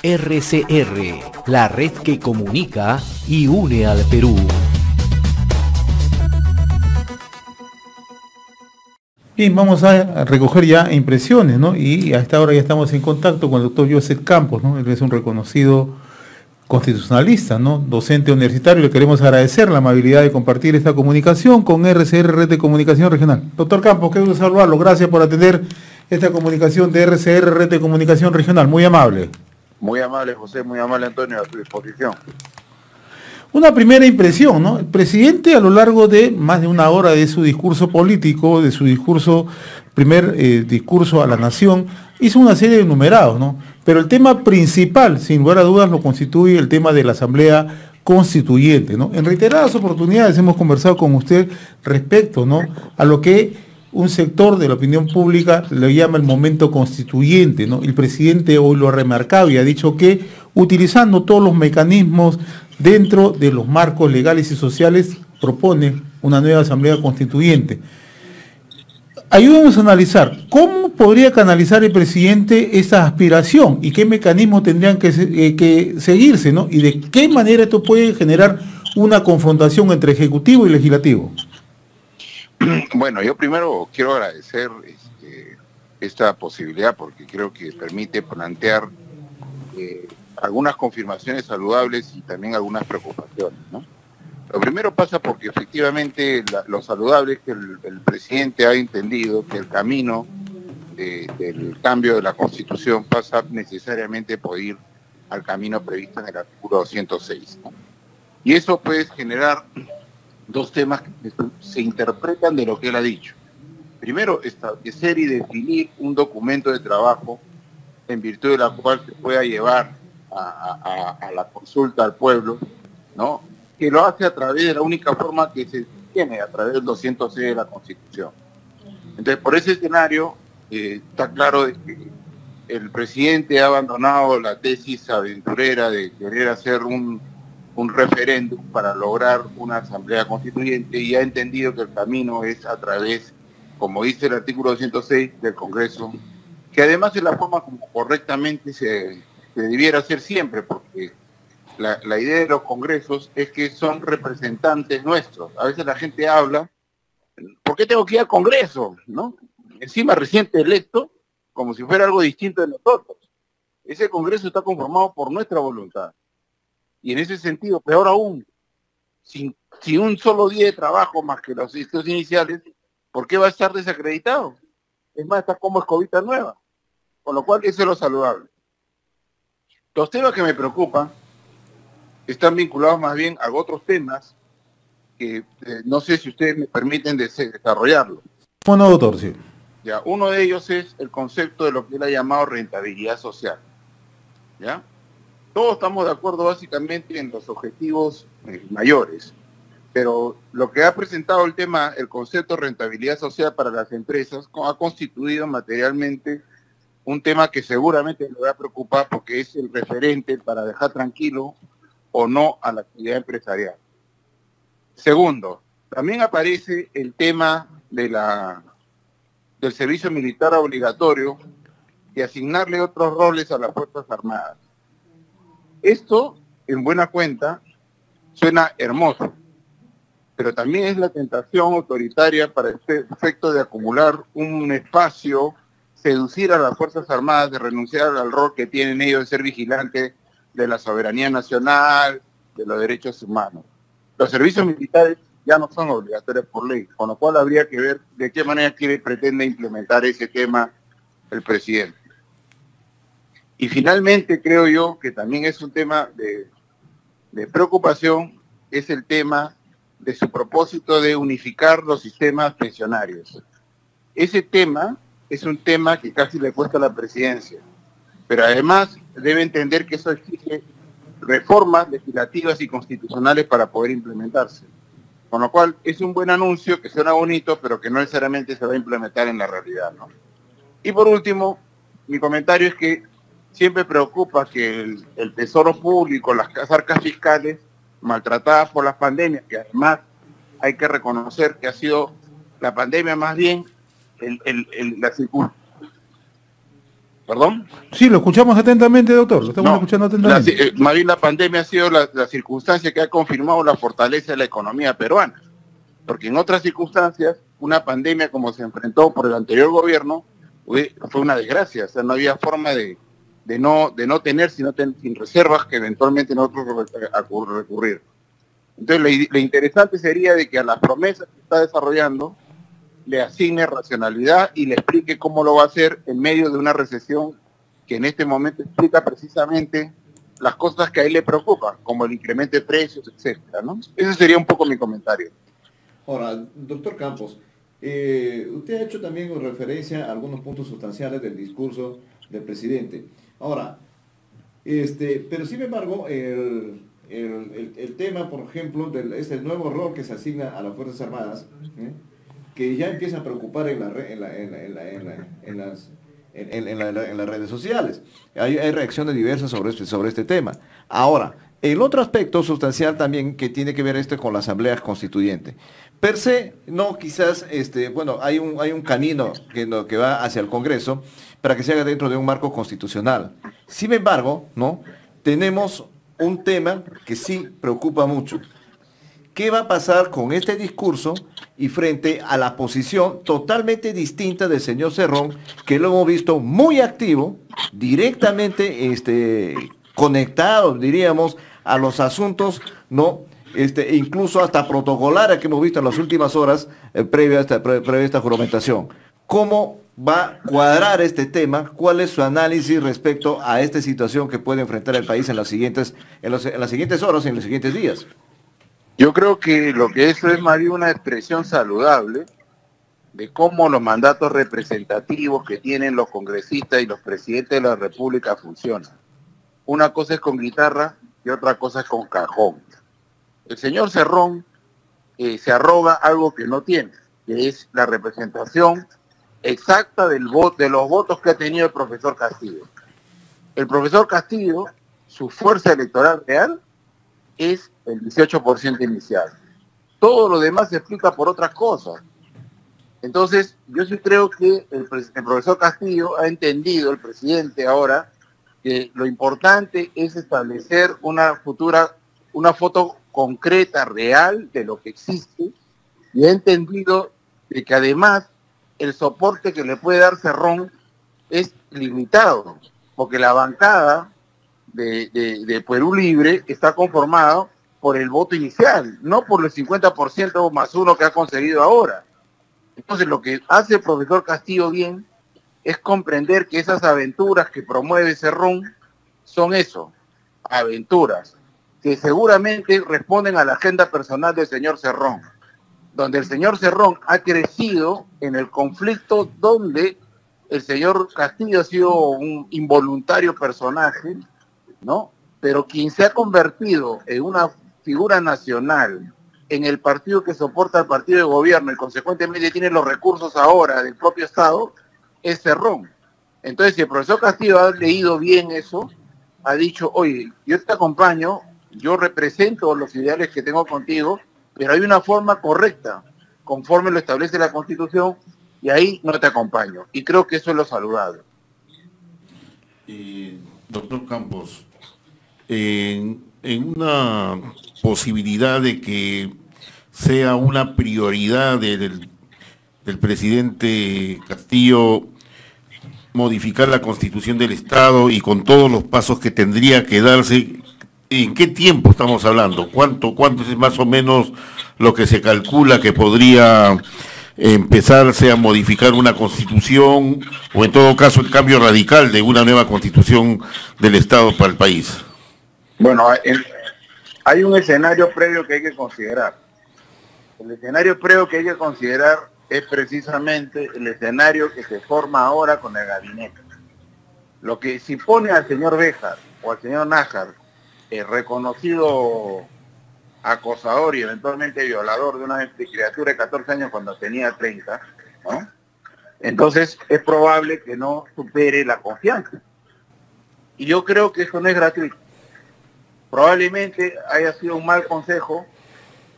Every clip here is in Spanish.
RCR, la red que comunica y une al Perú. Bien, vamos a recoger ya impresiones, ¿no? Y a esta hora ya estamos en contacto con el doctor Joseph Campos, ¿no? Él es un reconocido constitucionalista, ¿no? Docente universitario. Le queremos agradecer la amabilidad de compartir esta comunicación con RCR, Red de Comunicación Regional. Doctor Campos, qué gusto saludarlo. Gracias por atender esta comunicación de RCR, Red de Comunicación Regional. Muy amable. Muy amable, José, muy amable, Antonio, a tu disposición. Una primera impresión, ¿no? El presidente, a lo largo de más de una hora de su discurso político, de su discurso, primer discurso a la nación, hizo una serie de enumerados, ¿no? Pero el tema principal, sin lugar a dudas, lo constituye el tema de la Asamblea Constituyente, ¿no? En reiteradas oportunidades hemos conversado con usted respecto, ¿no?, a lo que un sector de la opinión pública le llama el momento constituyente, ¿no? El presidente hoy lo ha remarcado y ha dicho que, utilizando todos los mecanismos dentro de los marcos legales y sociales, propone una nueva Asamblea Constituyente. Ayúdanos a analizar cómo podría canalizar el presidente esa aspiración y qué mecanismos tendrían que seguirse, ¿no? Y de qué manera esto puede generar una confrontación entre Ejecutivo y Legislativo. Bueno, yo primero quiero agradecer esta posibilidad porque creo que permite plantear algunas confirmaciones saludables y también algunas preocupaciones, ¿no? Lo primero pasa porque efectivamente lo saludable es que el presidente ha entendido que el camino del cambio de la Constitución pasa necesariamente por ir al camino previsto en el artículo 206, ¿no? Y eso puede generar dos temas que se interpretan de lo que él ha dicho. Primero, establecer y definir un documento de trabajo en virtud de la cual se pueda llevar a la consulta al pueblo, ¿no?, que lo hace a través de la única forma que se tiene, a través del 206 de la Constitución. Entonces, por ese escenario, está claro de que el presidente ha abandonado la tesis aventurera de querer hacer un referéndum para lograr una asamblea constituyente y ha entendido que el camino es a través, como dice el artículo 206 del Congreso, que además es la forma como correctamente se debiera hacer siempre, porque la idea de los congresos es que son representantes nuestros. A veces la gente habla, ¿por qué tengo que ir al Congreso?, ¿no? Encima reciente electo, como si fuera algo distinto de nosotros. Ese Congreso está conformado por nuestra voluntad. Y en ese sentido, peor aún, sin un solo día de trabajo más que los estos iniciales, ¿por qué va a estar desacreditado? Es más, está como escobita nueva. Con lo cual, eso es lo saludable. Los temas que me preocupan están vinculados más bien a otros temas que no sé si ustedes me permiten desarrollarlo. Bueno, doctor, sí. Ya, uno de ellos es el concepto de lo que él ha llamado rentabilidad social. ¿Ya? Todos estamos de acuerdo básicamente en los objetivos mayores, pero lo que ha presentado el concepto de rentabilidad social para las empresas ha constituido materialmente un tema que seguramente le va a preocupar porque es el referente para dejar tranquilo o no a la actividad empresarial. Segundo, también aparece el tema del servicio militar obligatorio y asignarle otros roles a las Fuerzas Armadas. Esto, en buena cuenta, suena hermoso, pero también es la tentación autoritaria para este efecto de acumular un espacio, seducir a las Fuerzas Armadas de renunciar al rol que tienen ellos de ser vigilantes de la soberanía nacional, de los derechos humanos. Los servicios militares ya no son obligatorios por ley, con lo cual habría que ver de qué manera pretende implementar ese tema el presidente. Y finalmente creo yo que también es un tema de preocupación, es el tema de su propósito de unificar los sistemas pensionarios. Ese tema es un tema que casi le cuesta a la presidencia, pero además debe entender que eso exige reformas legislativas y constitucionales para poder implementarse. Con lo cual es un buen anuncio que suena bonito, pero que no necesariamente se va a implementar en la realidad, ¿no? Y por último, mi comentario es que siempre preocupa que el Tesoro Público, las arcas fiscales, maltratadas por las pandemias, que además hay que reconocer que ha sido la pandemia más bien la circunstancia. ¿Perdón? Sí, lo escuchamos atentamente, doctor. Lo estamos escuchando atentamente. Más bien la pandemia ha sido la circunstancia que ha confirmado la fortaleza de la economía peruana. Porque en otras circunstancias, una pandemia como se enfrentó por el anterior gobierno, fue una desgracia. O sea, no había forma de no tener, sin reservas que eventualmente nosotros recurrir. Entonces, lo interesante sería de que a las promesas que está desarrollando le asigne racionalidad y le explique cómo lo va a hacer en medio de una recesión que en este momento explica precisamente las cosas que a él le preocupan, como el incremento de precios, etcétera, ¿no? Ese sería un poco mi comentario. Ahora, doctor Campos, usted ha hecho también referencia a algunos puntos sustanciales del discurso del presidente. Ahora, pero sin embargo, el tema, por ejemplo, es el nuevo rol que se asigna a las Fuerzas Armadas, que ya empieza a preocupar en las redes sociales. Hay reacciones diversas sobre este tema. Ahora, el otro aspecto sustancial también que tiene que ver con la Asamblea Constituyente. Per se, no quizás, hay un camino que va hacia el Congreso para que se haga dentro de un marco constitucional. Sin embargo, ¿no? Tenemos un tema que sí preocupa mucho. ¿Qué va a pasar con este discurso y frente a la posición totalmente distinta del señor Cerrón, que lo hemos visto muy activo, directamente conectado, diríamos, a los asuntos, ¿no? Incluso hasta protocolares que hemos visto en las últimas horas previa a esta juramentación? ¿Cómo va a cuadrar este tema? ¿Cuál es su análisis respecto a esta situación que puede enfrentar el país en las siguientes horas, en los siguientes días? Yo creo que lo que eso es más bien una expresión saludable de cómo los mandatos representativos que tienen los congresistas y los presidentes de la República funcionan. Una cosa es con guitarra y otra cosa es con cajón. El señor Cerrón se arroga algo que no tiene, que es la representación exacta de los votos que ha tenido el profesor Castillo. El profesor Castillo, su fuerza electoral real es el 18% inicial. Todo lo demás se explica por otras cosas. Entonces, yo sí creo que el profesor Castillo ha entendido, el presidente ahora, que lo importante es establecer una foto concreta, real, de lo que existe, y ha entendido de que además el soporte que le puede dar Cerrón es limitado, porque la bancada de Perú Libre está conformada por el voto inicial, no por el 50% más uno que ha conseguido ahora. Entonces, lo que hace el profesor Castillo bien es comprender que esas aventuras que promueve Cerrón son eso, aventuras, que seguramente responden a la agenda personal del señor Cerrón, donde el señor Cerrón ha crecido en el conflicto donde el señor Castillo ha sido un involuntario personaje, ¿no? Pero quien se ha convertido en una figura nacional en el partido que soporta al partido de gobierno y consecuentemente tiene los recursos ahora del propio Estado, es Cerrón. Entonces, si el profesor Castillo ha leído bien eso, ha dicho, oye, yo te acompaño, yo represento los ideales que tengo contigo, pero hay una forma correcta, conforme lo establece la Constitución, y ahí no te acompaño. Y creo que eso es lo saludable. Doctor Campos, en una posibilidad de que sea una prioridad del presidente Castillo modificar la Constitución del Estado y con todos los pasos que tendría que darse, ¿en qué tiempo estamos hablando? ¿Cuánto es más o menos lo que se calcula que podría empezarse a modificar una Constitución o en todo caso el cambio radical de una nueva Constitución del Estado para el país? Bueno, hay un escenario previo que hay que considerar. El escenario previo que hay que considerar es precisamente el escenario que se forma ahora con el gabinete. Lo que si pone al señor Béjar o al señor Nájar, reconocido acosador y eventualmente violador de una criatura de 14 años cuando tenía 30, ¿no? Entonces es probable que no supere la confianza. Y yo creo que eso no es gratuito. Probablemente haya sido un mal consejo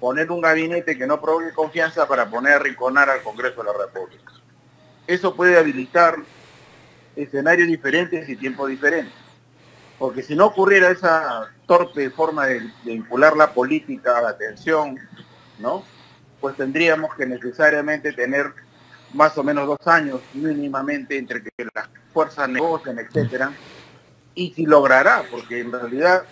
poner un gabinete que no provoque confianza para poner a arrinconar al Congreso de la República. Eso puede habilitar escenarios diferentes y tiempos diferentes. Porque si no ocurriera esa torpe forma de vincular la política a la atención, ¿no? Pues tendríamos que necesariamente tener más o menos 2 años mínimamente entre que las fuerzas negocien, etcétera, y si logrará, porque en realidad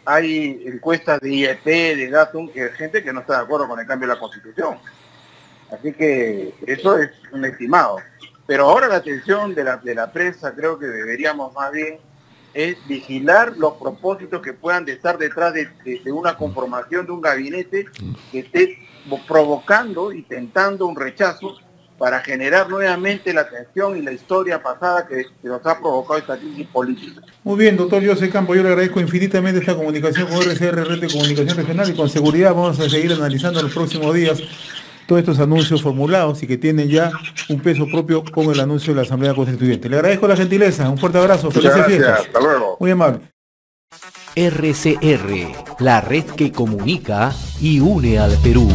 hay encuestas de IEP, de Datum, que hay gente que no está de acuerdo con el cambio de la Constitución. Así que eso es un estimado. Pero ahora la atención de la prensa, creo que deberíamos más bien es vigilar los propósitos que puedan estar detrás de una conformación de un gabinete que esté provocando y tentando un rechazo para generar nuevamente la tensión y la historia pasada que nos ha provocado esta crisis política. Muy bien, doctor José Campo, yo le agradezco infinitamente esta comunicación con RCR, Red de Comunicación Regional, y con seguridad vamos a seguir analizando en los próximos días todos estos anuncios formulados y que tienen ya un peso propio con el anuncio de la Asamblea Constituyente. Le agradezco la gentileza, un fuerte abrazo, felices fiestas. Hasta luego. Muy amable. RCR, la red que comunica y une al Perú.